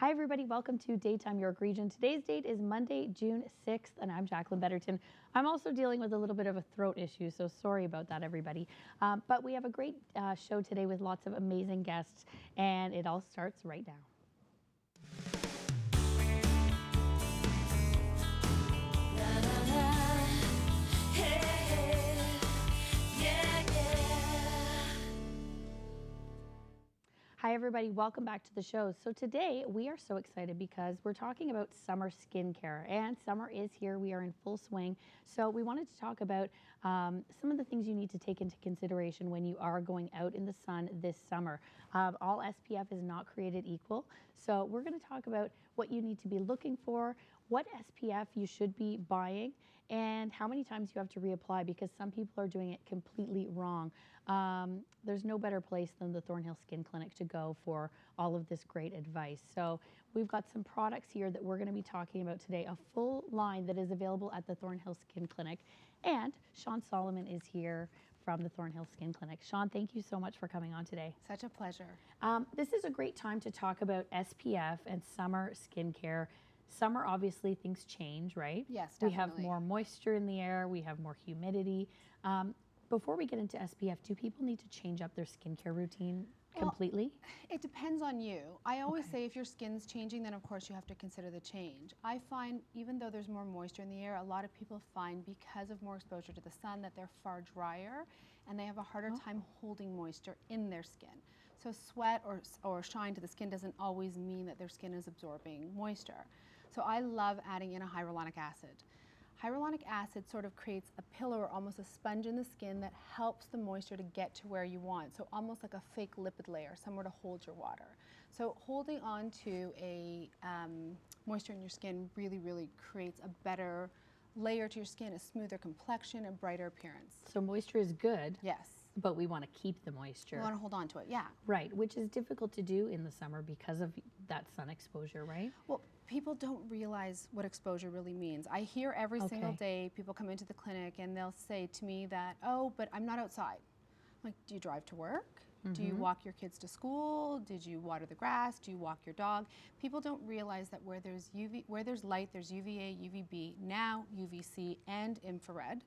Hi, everybody. Welcome to Daytime York Region. Today's date is Monday, June 6th, and I'm Jacqueline Betterton. I'm also dealing with a little bit of a throat issue, so sorry about that, everybody. But we have a great show today with lots of amazing guests, and it all starts right now. Hi, everybody. Welcome back to the show. So today we are so excited because we're talking about summer skincare, and summer is here. We are in full swing. So we wanted to talk about some of the things you need to take into consideration when you are going out in the sun this summer. All SPF is not created equal. So we're going to talk about what you need to be looking for, what SPF you should be buying, and how many times you have to reapply, because some people are doing it completely wrong. There's no better place than the Thornhill Skin Clinic to go for all of this great advice. So we've got some products here that we're going to be talking about today, a full line that is available at the Thornhill Skin Clinic. And Shawn Solomon is here from the Thornhill Skin Clinic. Shawn, thank you so much for coming on today. Such a pleasure. This is a great time to talk about SPF and summer skincare. Summer, obviously, things change, right? Yes, definitely. We have more moisture in the air. We have more humidity. Before we get into SPF, do people need to change up their skincare routine completely? It depends on you. I always say if your skin's changing, then of course you have to consider the change. I find even though there's more moisture in the air, a lot of people find because of more exposure to the sun that they're far drier and they have a harder time holding moisture in their skin. So sweat or shine to the skin doesn't always mean that their skin is absorbing moisture. So I love adding in a hyaluronic acid. Hyaluronic acid sort of creates a pillow or almost a sponge in the skin that helps the moisture to get to where you want. So almost like a fake lipid layer, somewhere to hold your water. So holding on to a moisture in your skin really creates a better layer to your skin, a smoother complexion, a brighter appearance. So moisture is good. Yes. But we want to keep the moisture. We want to hold on to it, yeah. Right, which is difficult to do in the summer because of that sun exposure, right? Well, people don't realize what exposure really means. I hear every single day people come into the clinic and they'll say to me that, oh, but I'm not outside. I'm like, do you drive to work? Do you walk your kids to school? Did you water the grass? Do you walk your dog? People don't realize that where there's light, there's UVA, UVB, now UVC and infrared.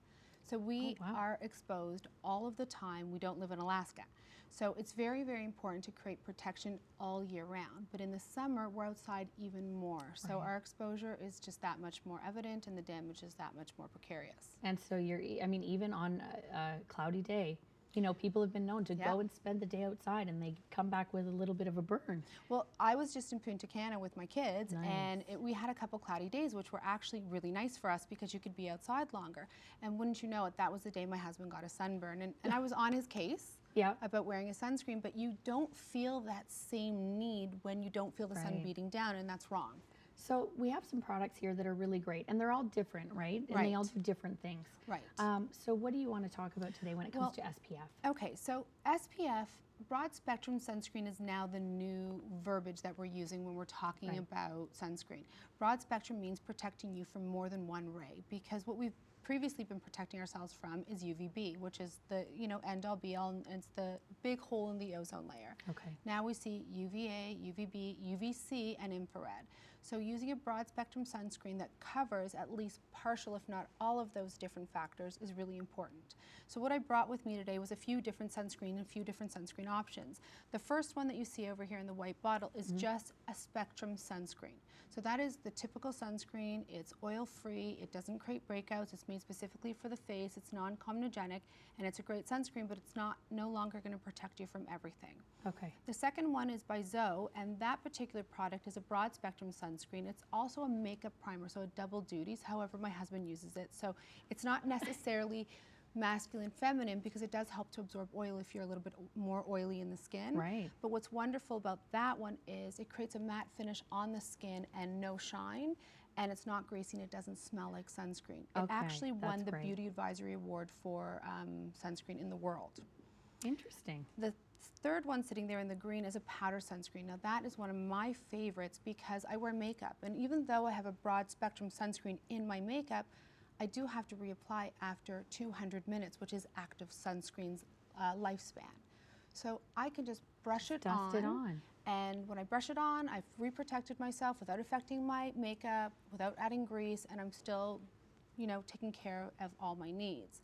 So we are exposed all of the time. We don't live in Alaska. So it's very important to create protection all year round. But in the summer, we're outside even more. So our exposure is just that much more evident and the damage is that much more precarious. And so even on a cloudy day, you know, people have been known to go and spend the day outside and they come back with a little bit of a burn. Well, I was just in Punta Cana with my kids and we had a couple cloudy days, which were actually really nice for us because you could be outside longer. And wouldn't you know it, that was the day my husband got a sunburn. And I was on his case about wearing a sunscreen, but you don't feel that same need when you don't feel the sun beating down, and that's wrong. So we have some products here that are really great, and they're all different, right? And they all do different things. Right. So what do you want to talk about today when it comes to SPF? Okay, so SPF, broad spectrum sunscreen, is now the new verbiage that we're using when we're talking about sunscreen. Broad spectrum means protecting you from more than one ray, because what we've previously been protecting ourselves from is UVB, which is the end all be all, and it's the big hole in the ozone layer. Okay. Now we see UVA, UVB, UVC, and infrared. So using a broad spectrum sunscreen that covers at least partial, if not all of those different factors is really important. So what I brought with me today was a few different sunscreen options. The first one that you see over here in the white bottle is just a spectrum sunscreen. So that is the typical sunscreen. It's oil-free, it doesn't create breakouts, it's made specifically for the face, it's non-comedogenic, and it's a great sunscreen, but it's no longer going to protect you from everything. Okay. The second one is by Zoe, and that particular product is a broad spectrum sunscreen. It's also a makeup primer, so it double duties. However, my husband uses it, so it's not necessarily masculine, feminine, because it does help to absorb oil if you're a little bit more oily in the skin. Right. But what's wonderful about that one is it creates a matte finish on the skin and no shine, and it's not greasy and it doesn't smell like sunscreen. It actually won the Beauty Advisory Award for sunscreen in the world. Interesting. The third one sitting there in the green is a powder sunscreen. Now that is one of my favorites because I wear makeup, and even though I have a broad spectrum sunscreen in my makeup, I do have to reapply after 200 minutes, which is active sunscreen's lifespan. So I can just brush it on, And when I brush it on, I've reprotected myself without affecting my makeup, without adding grease, and I'm still, you know, taking care of all my needs.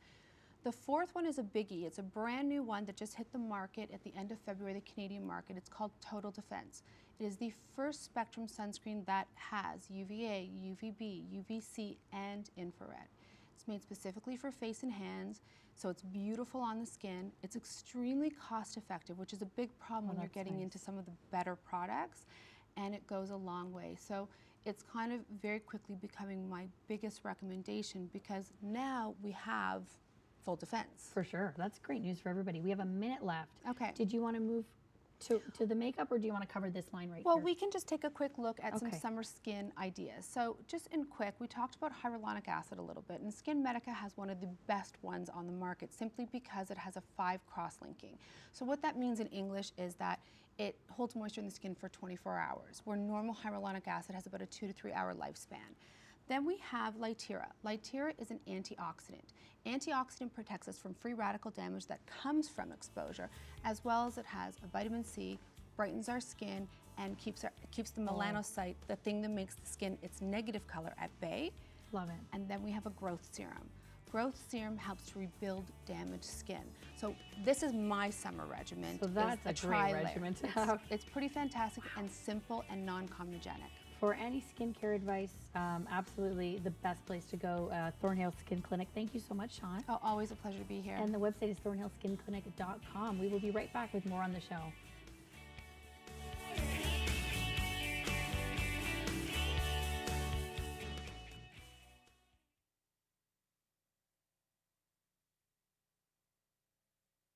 The fourth one is a biggie. It's a brand new one that just hit the market at the end of February, the Canadian market. It's called Total Defense. It is the first spectrum sunscreen that has UVA, UVB, UVC, and infrared. It's made specifically for face and hands, so it's beautiful on the skin. It's extremely cost effective, which is a big problem when you're getting into some of the better products, and it goes a long way. So it's kind of very quickly becoming my biggest recommendation because now we have full defense. For sure. That's great news for everybody. We have a minute left. Okay. Did you want to move to the makeup, or do you want to cover this line right Well, here? we can just take a quick look at some Okay. summer skin ideas. So just in quick, we talked about hyaluronic acid a little bit, and Skin Medica has one of the best ones on the market simply because it has a 5 cross-linking. So what that means in English is that it holds moisture in the skin for 24 hours, where normal hyaluronic acid has about a 2 to 3 hour lifespan. Then we have Lytera. Lytera is an antioxidant. Antioxidant protects us from free radical damage that comes from exposure, as well as it has a vitamin C, brightens our skin, and keeps the melanocyte, the thing that makes the skin its negative color, at bay. Love it. And then we have a growth serum. Growth serum helps to rebuild damaged skin. So this is my summer regimen. So that's a great tri-layer. regimen to have. It's pretty fantastic and simple and non-comedogenic. For any skincare advice, absolutely the best place to go, Thornhill Skin Clinic. Thank you so much, Shawn. Oh, always a pleasure to be here. And the website is thornhillskinclinic.com. We will be right back with more on the show.